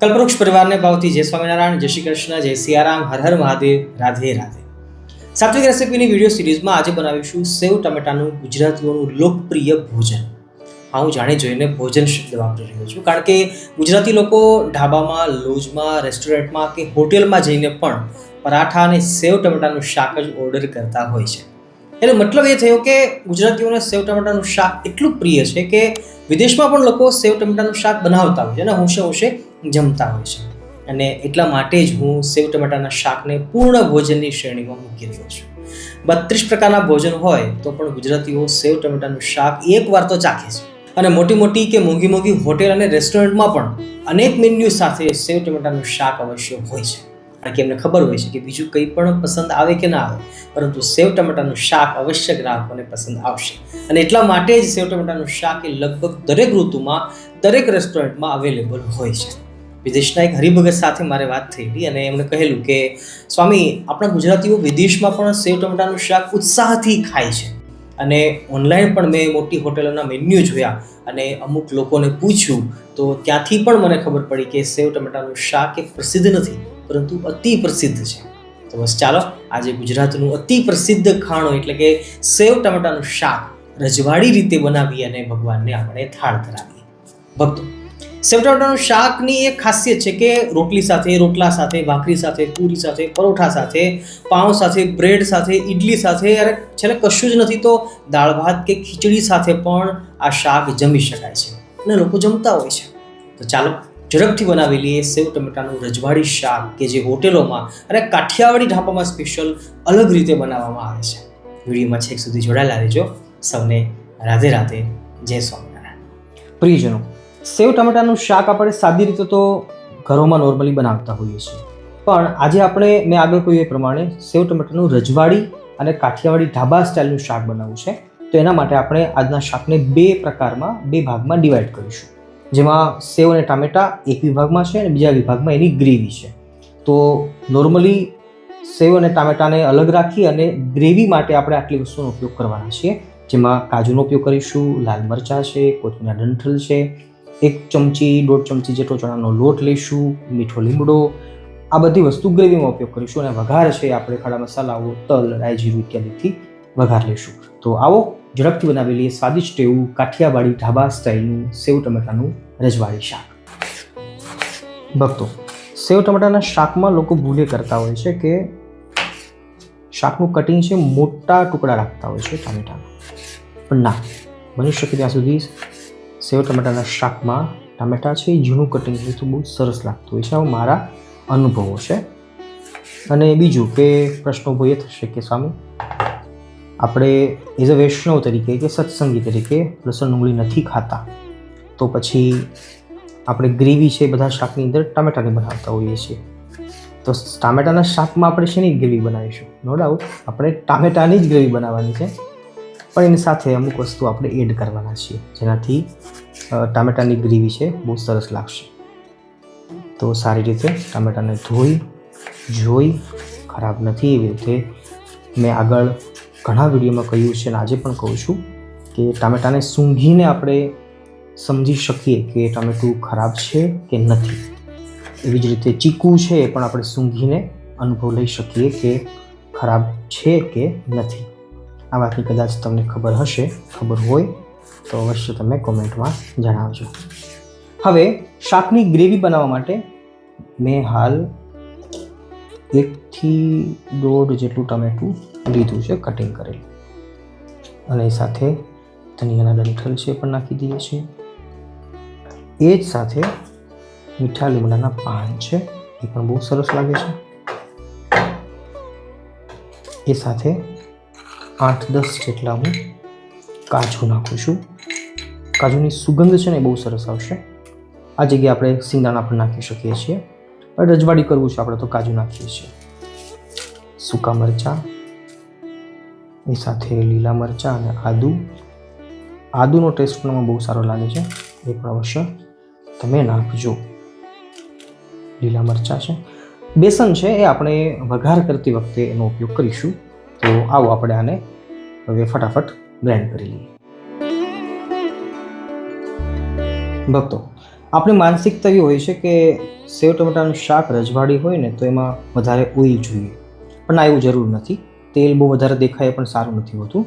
કલ્પવૃક્ષ પરિવારને ભાવથી જય સ્વામિનારાયણ, જય શ્રી કૃષ્ણ, જય સિયારામ, હર હર મહાદેવ, રાધે રાધે. સાત્વિક રેસીપીની વિડીયો સિરીઝમાં આજે બનાવીશું સેવ ટમેટાનું ગુજરાતીઓનું લોકપ્રિય ભોજન. હા, હું જાણી જોઈને ભોજન શબ્દ વાપરી રહ્યો છું, કારણ કે ગુજરાતી લોકો ઢાબામાં, લોજમાં, રેસ્ટોરન્ટમાં કે હોટેલમાં જઈને પણ પરાઠા અને સેવ ટમેટાનું શાક જ ઓર્ડર કરતા હોય છે. એટલે મતલબ એ થયો કે ગુજરાતીઓને સેવ ટમેટાનું શાક એટલું પ્રિય છે કે વિદેશમાં પણ લોકો સેવ ટમેટાનું શાક બનાવતા હોય છે અને હોંશે હોંશે જમતા હોય છે. અને એટલા માટે જ હું સેવ ટમેટાના શાકને પૂર્ણ ભોજનની શ્રેણીમાં મૂકી રહ્યો છું. 32 પ્રકારના ભોજન હોય તો પણ ગુજરાતીઓ સેવ ટમેટાનું શાક એકવાર તો ચાખે છે. અને મોટી મોટી કે મોંઘી મોંઘી હોટેલ અને રેસ્ટોરન્ટમાં પણ અનેક મેન્યુ સાથે સેવ ટમેટાનું શાક અવશ્ય હોય છે, કારણ કે એમને ખબર હોય છે કે બીજું કંઈ પણ પસંદ આવે કે ના આવે, પરંતુ સેવ ટમેટાનું શાક અવશ્ય ગ્રાહકોને પસંદ આવશે. અને એટલા માટે જ સેવ ટમેટાનું શાક એ લગભગ દરેક ઋતુમાં દરેક રેસ્ટોરન્ટમાં અવેલેબલ હોય છે. વિદેશના એક હરિભગત સાથે મારે વાત થયેલી અને એમણે કહેલું કે સ્વામી, આપણા ગુજરાતીઓ વિદેશમાં પણ સેવ ટમેટાનું શાક ઉત્સાહથી ખાય છે. અને ઓનલાઈન પણ મેં મોટી હોટેલોના મેન્યુ જોયા અને અમુક લોકોને પૂછ્યું તો ત્યાંથી પણ મને ખબર પડી કે સેવ ટમેટાનું શાક એ પ્રસિદ્ધ નથી, પરંતુ અતિ પ્રસિદ્ધ છે. તો બસ ચાલો આજે ગુજરાતનું અતિ પ્રસિદ્ધ ખાણું એટલે કે સેવ ટમેટાનું શાક રજવાડી રીતે બનાવી અને ભગવાનને આપણે થાળ ધરાવીએ. ભક્તો, સેવ ટમેટાનું શાકની એક ખાસિયત છે કે રોટલી સાથે, રોટલા સાથે, ભાખરી સાથે, પૂરી સાથે, પરોઠા સાથે, પાઉં સાથે, બ્રેડ સાથે, ઇડલી સાથે, અરે છેલ્લે કશું જ નથી તો દાળ ભાત કે ખીચડી સાથે પણ આ શાક જમી શકાય છે અને લોકો જમતા હોય છે. તો ચાલો ઝડપથી બનાવી લઈએ સેવ ટમેટાનું રજવાડી શાક કે જે હોટેલોમાં અને કાઠિયાવાડી ઢાબામાં સ્પેશિયલ અલગ રીતે બનાવવામાં આવે છે. વિડીયોમાં છેક સુધી જોડાયેલા રહેજો. સૌને રાધે રાધે, જય સ્વામિનારાયણ. પ્રિયજનો, સેવ ટમેટાનું શાક આપણે સાદી રીતે તો ઘરોમાં નોર્મલી બનાવતા હોઈએ છીએ, પણ આજે આપણે મેં આગળ કહ્યું એ પ્રમાણે સેવ ટમેટાનું રજવાડી અને કાઠિયાવાડી ઢાબા સ્ટાઇલનું શાક બનાવવું છે. તો એના માટે આપણે આજના શાકને બે ભાગમાં ડિવાઈડ કરીશું, જેમાં સેવ અને ટામેટા એક વિભાગમાં છે અને બીજા વિભાગમાં એની ગ્રેવી છે. તો નોર્મલી સેવ અને ટામેટાને અલગ રાખી અને ગ્રેવી માટે આપણે આટલી વસ્તુનો ઉપયોગ કરવાના છીએ, જેમાં કાજુનો ઉપયોગ કરીશું, લાલ મરચાં છે, કોથમીરના ડંઠલ છે, 1 ચમચી 1.5 ચમચી જેટલો ચણાનો લોટ લઈશું, મીઠો લીમડો, આ બધી વસ્તુ ગ્રેવીમાં ઉપયોગ કરીશું. અને વઘાર છે આપણે ખડા મસાલાઓ, તલ, રાઈ, જીરું ઇત્યાદિથી વઘાર લઈશું. તો આવો ઝડપથી બનાવી લઈએ સ્વાદિષ્ટ એવું કાઠિયાવાડી ઢાબા સ્ટાઇલનું સેવ ટમેટાનું રજવાડી શાક. ભક્તો, સેવ ટમેટાના શાકમાં લોકો ભૂલે કરતા હોય છે કે શાકનું કટિંગ છે મોટા ટુકડા રાખતા હોય છે ટામેટાના, પણ ના, બની શકે ત્યાં સુધી સેવ ટમેટાના શાકમાં ટામેટા છે ઝીણું કટિંગ હોય તો બહુ સરસ લાગતું હોય છે. આવા મારા અનુભવો છે. અને બીજું કે પ્રશ્ન ઊભો એ થશે કે સ્વામી, આપણે એઝ અ વૈષ્ણવ તરીકે કે સત્સંગી તરીકે લસણ ડુંગળી નથી ખાતા, તો પછી આપણે ગ્રેવી છે બધા શાકની અંદર ટામેટાની બનાવતા હોઈએ છીએ. તો ટામેટાના શાકમાં આપણે શેની ગ્રેવી બનાવીશું? નો ડાઉટ આપણે ટામેટાની જ ગ્રેવી બનાવવાની છે, પણ એની સાથે અમુક વસ્તુ આપણે એડ કરવાના છીએ, જેનાથી ટામેટાની ગ્રેવી છે બહુ સરસ લાગશે. તો સારી રીતે ટામેટાને જોઈ ખરાબ નથી એવી રીતે મેં આગળ ઘણા વિડીયોમાં કહ્યું છે અને આજે પણ કહું છું કે ટામેટાને સૂંઘીને આપણે સમજી શકીએ કે ટામેટું ખરાબ છે કે નથી. એવી જ રીતે ચીકુ છે એ પણ આપણે સૂંઘીને અનુભવ લઈ શકીએ કે ખરાબ છે કે નથી. આ વાતની કદાચ તમને ખબર હોય તો અવશ્ય તમે કોમેન્ટમાં જણાવજો. હવે શાકની ગ્રેવી બનાવવા માટે મેં હાલ 1 થી 1.5 જેટલું ટામેટું લીધું છે કટિંગ કરેલું, અને સાથે ધનિયાના ડંઠલ છે પણ નાખી દઈએ છીએ. એ જ સાથે મીઠા લીમડાના પાન છે, એ પણ બહુ સરસ લાગે છે. એ સાથે 8-10 જેટલા હું કાજુ નાખું છું. કાજુની સુગંધ છે ને બહુ સરસ આવશે. આ જગ્યાએ આપણે સિંગદાણા પણ નાખી શકીએ છીએ, પણ રજવાડી કરવું છે આપણે તો કાજુ નાખીએ છીએ. સૂકા મરચાં, એ સાથે લીલા મરચાં અને આદુનો ટેસ્ટ પણ બહુ સારો લાગે છે, એ પણ અવશ્ય તમે નાખજો. લીલા મરચાં છે. બેસન છે એ આપણે વઘાર કરતી વખતે એનો ઉપયોગ કરીશું. તો આવો આપણે આને હવે ફટાફટ બ્લેન્ડ કરી લઈએ. ભક્તો, આપણી માનસિકતા એવી હોય છે કે સેવ ટમેટાનું શાક રજવાડી હોય ને તો એમાં વધારે ઓઇલ જોઈએ, પણ ના, એવું જરૂર નથી. તેલ બહુ વધારે દેખાય પણ સારું નથી હોતું.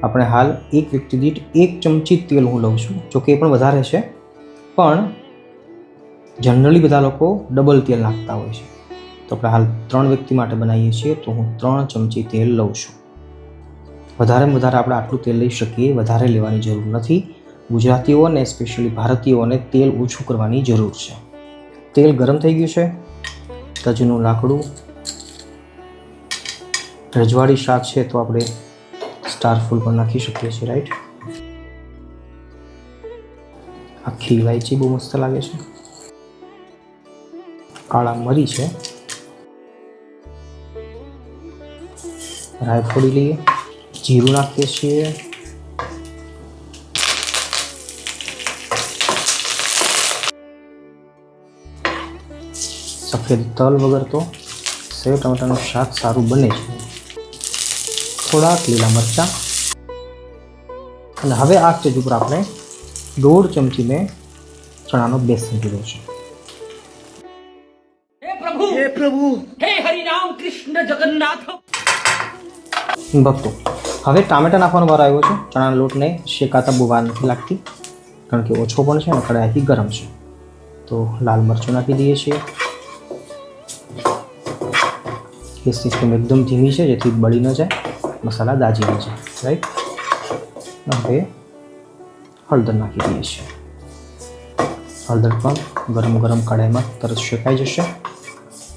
આપણે હાલ એક વ્યક્તિ દીઠ 1 ચમચી તેલ હું લઉં છું, જોકે એ પણ વધારે છે, પણ જનરલી બધા લોકો ડબલ તેલ નાખતા હોય છે. તો આપણે હાલ 3 વ્યક્તિ માટે બનાવીએ છીએ તો હું 3 ચમચી તેલ લઉં છું. વધારેમાં વધારે આપણે આટલું તેલ લઈ શકીએ, વધારે લેવાની જરૂર નથી. ગુજરાતીઓને સ્પેશિયલી ભારતીયોને તેલ ઓછું કરવાની જરૂર છે. તેલ ગરમ થઈ ગયું છે. તજનું લાકડું, રજવાડી શાક છે તો આપણે સ્ટાર ફૂલ પણ નાખી શકીએ છીએ, રાઈટ. આખી ઇલાયચી બહુ મસ્ત લાગે છે. કાળા મરી છે. રાઈ ફોડી લઈએ. જીરું નાખીએ છીએ. સફેદ તલ વગર તો સેવ ટમેટાનું શાક સારું બને છે. થોડાક લીલા મરચાં, અને હવે આ સ્ટેજ ઉપર આપણે 1.5 ચમચી મેં ચણાનો બેસન લીધો છે. हे प्रभु हे हरि राम कृष्ण जगन्नाथ। ભક્તો, હવે ટામેટા નાખવાનો વાર આવ્યો છે. ચણાના લોટને શેકાતા બહુ વાર નથી લાગતી, કારણ કે ઓછો પણ છે અને કડાઈથી ગરમ છે. તો લાલ મરચું નાખી દઈએ છીએ. ગેસની ફ્લેમ એકદમ ધીમી છે જેથી બળી ન જાય, મસાલા દાજી ન જાય, રાઈટ. હવે હળદર નાખી દઈએ છીએ. હળદર પણ ગરમ ગરમ કડાઈમાં તરત શેકાઈ જશે.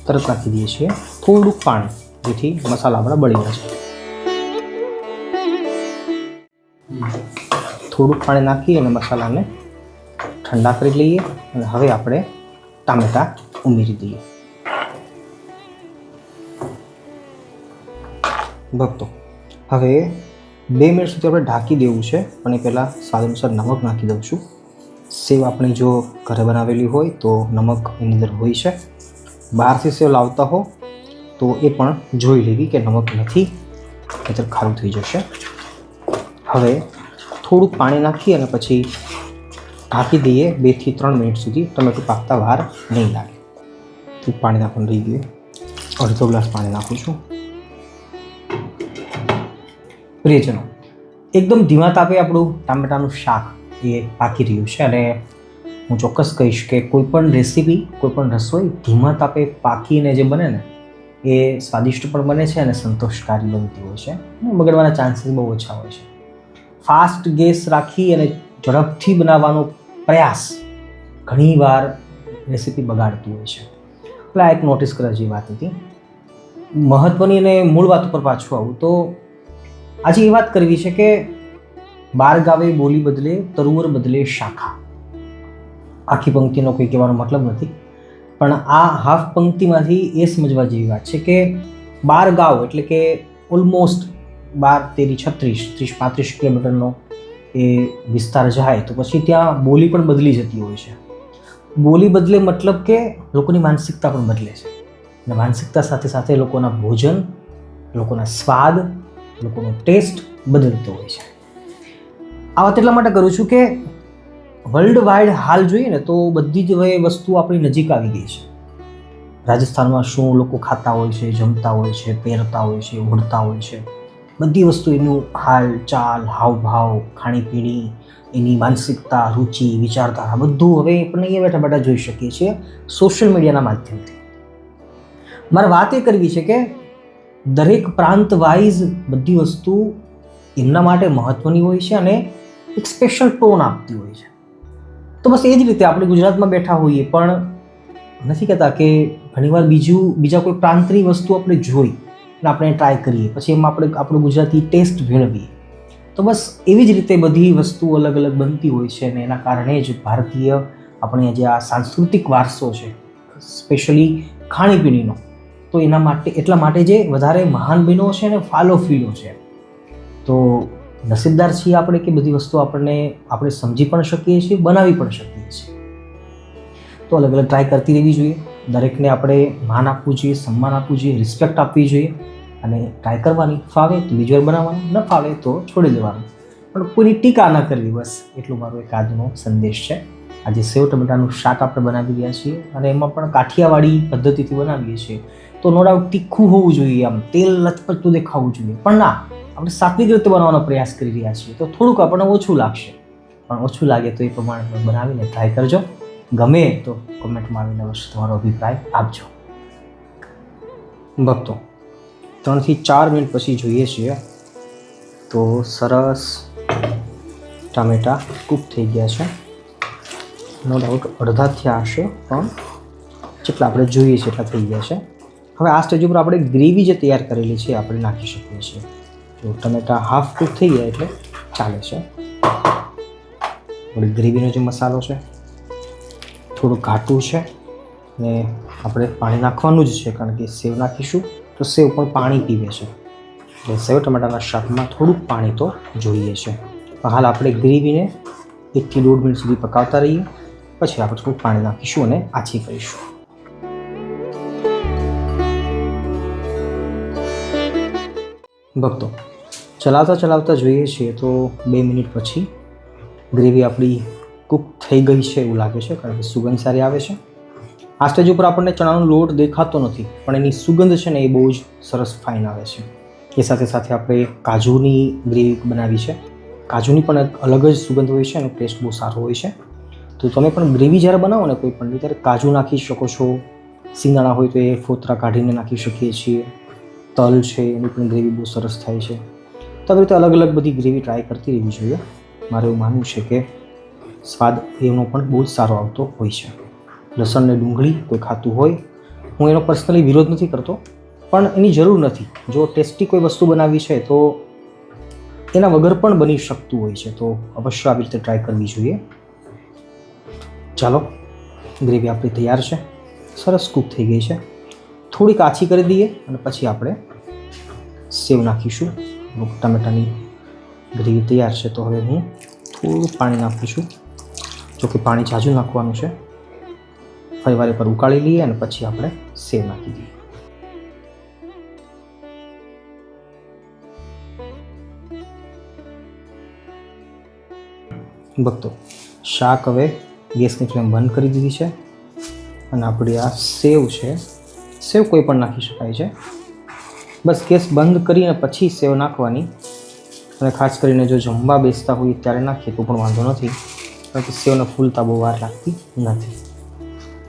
તરત નાખી દઈએ છીએ થોડુંક પાણી, જેથી મસાલા આપણા બળી ન જાય. થોડુંક પાણી નાખી અને મસાલાને ઠંડા કરી લઈએ. અને હવે આપણે ટામેટાં ઉમેરી દઈએ. ભક્તો, હવે 2 મિનિટ સુધી આપણે ઢાંકી દેવું છે, પણ એ પહેલાં સ્વાદ અનુસાર નમક નાખી દઉં છું. સેવ આપણે જો ઘરે બનાવેલી હોય તો નમક એની અંદર હોય છે. બહારથી સેવ લાવતા હો તો એ પણ જોઈ લેવી કે નમક નથી, નહીંતર ખારું થઈ જશે. હવે થોડુંક પાણી નાખી અને પછી ઢાંકી દઈએ 2 થી 3 મિનિટ સુધી. ટમેટું પાકતા વાર નહીં લાગે. તો પાણી નાખવાનું રહી ગયું. અડધો ગ્લાસ પાણી નાખું છું. પ્રિયજનો, એકદમ ધીમા તાપે આપણું ટામેટાનું શાક એ પાકી રહ્યું છે. અને હું ચોક્કસ કહીશ કે કોઈપણ રેસીપી, કોઈપણ રસોઈ ધીમા તાપે પાકીને જે બને ને એ સ્વાદિષ્ટ પણ બને છે અને સંતોષકારી બનતી હોય છે. બગડવાના ચાન્સીસ બહુ ઓછા હોય છે. ફાસ્ટ ગેસ રાખી અને ઝડપથી બનાવવાનો પ્રયાસ ઘણીવાર રેસીપી બગાડતું હોય છે. એટલે આ એક નોટિસ કરવા જેવી વાત હતી. મહત્ત્વની અને મૂળ વાત ઉપર પાછું આવું તો આજે એ વાત કરવી છે કે 12 ગાવે બોલી બદલે તરુવર બદલે શાખા. આખી પંક્તિનો કોઈ કહેવાનો મતલબ નથી, પણ આ હાફ પંક્તિમાંથી એ સમજવા જેવી વાત છે કે 12 ગાવ એટલે કે ઓલમોસ્ટ 12, 13, 36, 30, 35 કિલોમીટરનો એ વિસ્તાર જાય તો પછી ત્યાં બોલી પણ બદલી જતી હોય છે. બોલી બદલે મતલબ કે લોકોની માનસિકતા પણ બદલે છે. અને માનસિકતા સાથે સાથે લોકોના ભોજન, લોકોના સ્વાદ, લોકોનો ટેસ્ટ બદલતો હોય છે. આ વાત એટલા માટે કરું છું કે વર્લ્ડ વાઇડ હાલ જોઈએ ને તો બધી જ હવે વસ્તુ આપણી નજીક આવી ગઈ છે. રાજસ્થાનમાં શું લોકો ખાતા હોય છે, જમતા હોય છે, પહેરતા હોય છે, ઓઢતા હોય છે, બધી વસ્તુ એનું હાલ ચાલ, હાવભાવ, ખાણીપીણી, એની માનસિકતા, રુચિ, વિચારધારા બધું હવે આપણે અહીંયા બેઠા બેઠા જોઈ શકીએ છીએ સોશિયલ મીડિયાના માધ્યમથી. મારે વાત એ કરવી છે કે દરેક પ્રાંત વાઇઝ બધી વસ્તુ એમના માટે મહત્ત્વની હોય છે અને એક સ્પેશિયલ ટોન આપતી હોય છે. તો બસ એ જ રીતે આપણે ગુજરાતમાં બેઠા હોઈએ પણ નથી કહેતા કે ઘણીવાર બીજા કોઈ પ્રાંતની વસ્તુ આપણે જોઈ અને આપણે ટ્રાય કરીએ, પછી એમાં આપણે આપણું ગુજરાતી ટેસ્ટ ભેળવીએ. તો બસ એવી જ રીતે બધી વસ્તુ અલગ અલગ બનતી હોય છે અને એના કારણે જ ભારતીય આપણે જે આ સાંસ્કૃતિક વારસો છે, સ્પેશિયલી ખાણીપીણીનો, તો એના માટે એટલા માટે જે વધારે મહાન બહેનો છે અને ફાલોફીલો છે. તો નસીબદાર છીએ આપણે કે બધી વસ્તુ આપણે સમજી પણ શકીએ છીએ, બનાવી પણ શકીએ છીએ. તો અલગ અલગ ટ્રાય કરતી રહેવી જોઈએ. દરેકને આપણે માન આપવું જોઈએ, સન્માન આપવું જોઈએ, રિસ્પેક્ટ આપવી જોઈએ અને ટ્રાય કરવાની. ફાવે તો બીજી વાર બનાવવાનું, ન ફાવે તો છોડી દેવાનું, પણ કોઈની ટીકા ન કરવી. બસ એટલું મારો એક આજનો સંદેશ છે. આજે સેવ ટમેટાનું શાક આપણે બનાવી રહ્યા છીએ અને એમાં પણ કાઠિયાવાડી પદ્ધતિથી બનાવીએ છીએ. તો નો ડાઉટ તીખું હોવું જોઈએ, આમ તેલ લચપચતું દેખાવું જોઈએ, પણ ના, આપણે સાત્વિક રીતે બનાવવાનો પ્રયાસ કરી રહ્યા છીએ તો થોડુંક આપણને ઓછું લાગશે, પણ ઓછું લાગે તો એ પ્રમાણે બનાવીને ટ્રાય કરજો. ગમે તો કોમેન્ટમાં આવીને અવશ્ય તમારો અભિપ્રાય આપજો. ભક્તો 3 થી 4 મિનિટ પછી જોઈએ છીએ તો સરસ ટામેટાં કૂક થઈ ગયા છે. નો ડાઉટ અડધા થયા હશે, પણ જેટલા આપણે જોઈએ છે એટલા થઈ ગયા છે. હવે આ સ્ટેજ ઉપર આપણે ગ્રેવી જે તૈયાર કરેલી છે આપણે નાખી શકીએ છીએ. તો ટમેટા હાફ કૂક થઈ ગયા એટલે ચાલે છે. આપણી ગ્રેવીનો જે મસાલો છે થોડું ઘાટું છે ને આપણે પાણી નાખવાનું જ છે, કારણ કે સેવ નાખીશું તો સેવ પણ પાણી પીવે છે. એટલે સેવ ટમેટાના શાકમાં થોડુંક પાણી તો જોઈએ છે. હાલ આપણે ગ્રેવીને 1 થી 1.5 મિનિટ સુધી પકાવતા રહીએ, પછી આપણે થોડુંક પાણી નાખીશું અને આછી કરીશું. ભક્તો ચલાવતા જોઈએ છીએ તો 2 મિનિટ પછી ગ્રેવી આપણી કૂક થઈ ગઈ છે એવું લાગે છે, કારણ કે સુગંધ સારી આવે છે. આ સ્ટેજ ઉપર આપણને ચણાનો લોટ દેખાતો નથી, પણ એની સુગંધ છે ને એ બહુ જ સરસ ફાઇન આવે છે. એ સાથે સાથે આપણે કાજુની ગ્રેવી બનાવી છે. કાજુની પણ એક અલગ જ સુગંધ હોય છે, એનો ટેસ્ટ બહુ સારો હોય છે. તો તમે પણ ગ્રેવી જ્યારે બનાવો ને કોઈ પણ, ત્યારે કાજુ નાખી શકો છો. સિંગદાણા હોય તો એ ફોતરા કાઢીને નાખી શકીએ છીએ. તલ છે એની પણ ગ્રેવી બહુ સરસ થાય છે. તો આવી રીતે અલગ અલગ બધી ગ્રેવી ટ્રાય કરતી રહેવી જોઈએ. મારે એવું માનવું છે કે સ્વાદ એનો પણ બહુ જ સારો આવતો હોય છે. લસણ ને ડુંગળી કોઈ ખાતું હોય, હું એનો પર્સનલી વિરોધ નથી કરતો, પણ એની જરૂર નથી. જો ટેસ્ટી કોઈ વસ્તુ બનાવવી છે તો એના વગર પણ બની શકતું હોય છે, તો અવશ્ય આવી રીતે ટ્રાય કરવી જોઈએ. ચાલો, ગ્રેવી આપણી તૈયાર છે, સરસ કૂક થઈ ગઈ છે. થોડીક આછી કરી દઈએ અને પછી આપણે સેવ નાખીશું. ટમેટાની ગ્રેવી તૈયાર છે, તો હવે હું થોડું પાણી નાખું છું. જોકે પાણી ઝાઝું નાખવાનું છે. ફરીવાર પર ઉકાળી લઈએ અને પછી આપણે સેવ નાખી દઈએ. ભક્તો શાક હવે ગેસની ફ્લેમ બંધ કરી દીધી છે અને આપણી આ સેવ છે, સેવ કોઈ પણ નાખી શકાય છે. બસ ગેસ બંધ કરીને પછી સેવ નાખવાની, અને ખાસ કરીને જો જમવા બેસતા હોઈએ ત્યારે નાખીએ તો પણ વાંધો નથી, કારણ કે સેવને ફૂલતા બહુ વાર લાગતી નથી.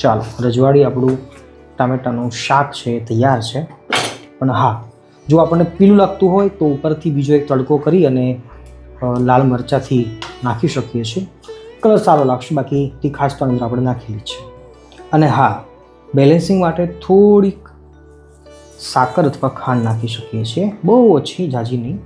ચાલો, રજવાડી આપણું ટામેટાનું શાક છે એ તૈયાર છે. પણ હા, જો આપણને પીલું લાગતું હોય તો ઉપરથી બીજો એક તડકો કરી અને લાલ મરચાંથી નાખી શકીએ છીએ. કલર સારો લાગશે, બાકી તીખાશ તો અંદર આપણે નાખેલી છે. અને હા, બેલેન્સિંગ માટે થોડીક સાકર અથવા ખાંડ નાખી શકીએ છીએ, બહુ ઓછી, ઝાઝી નહીં.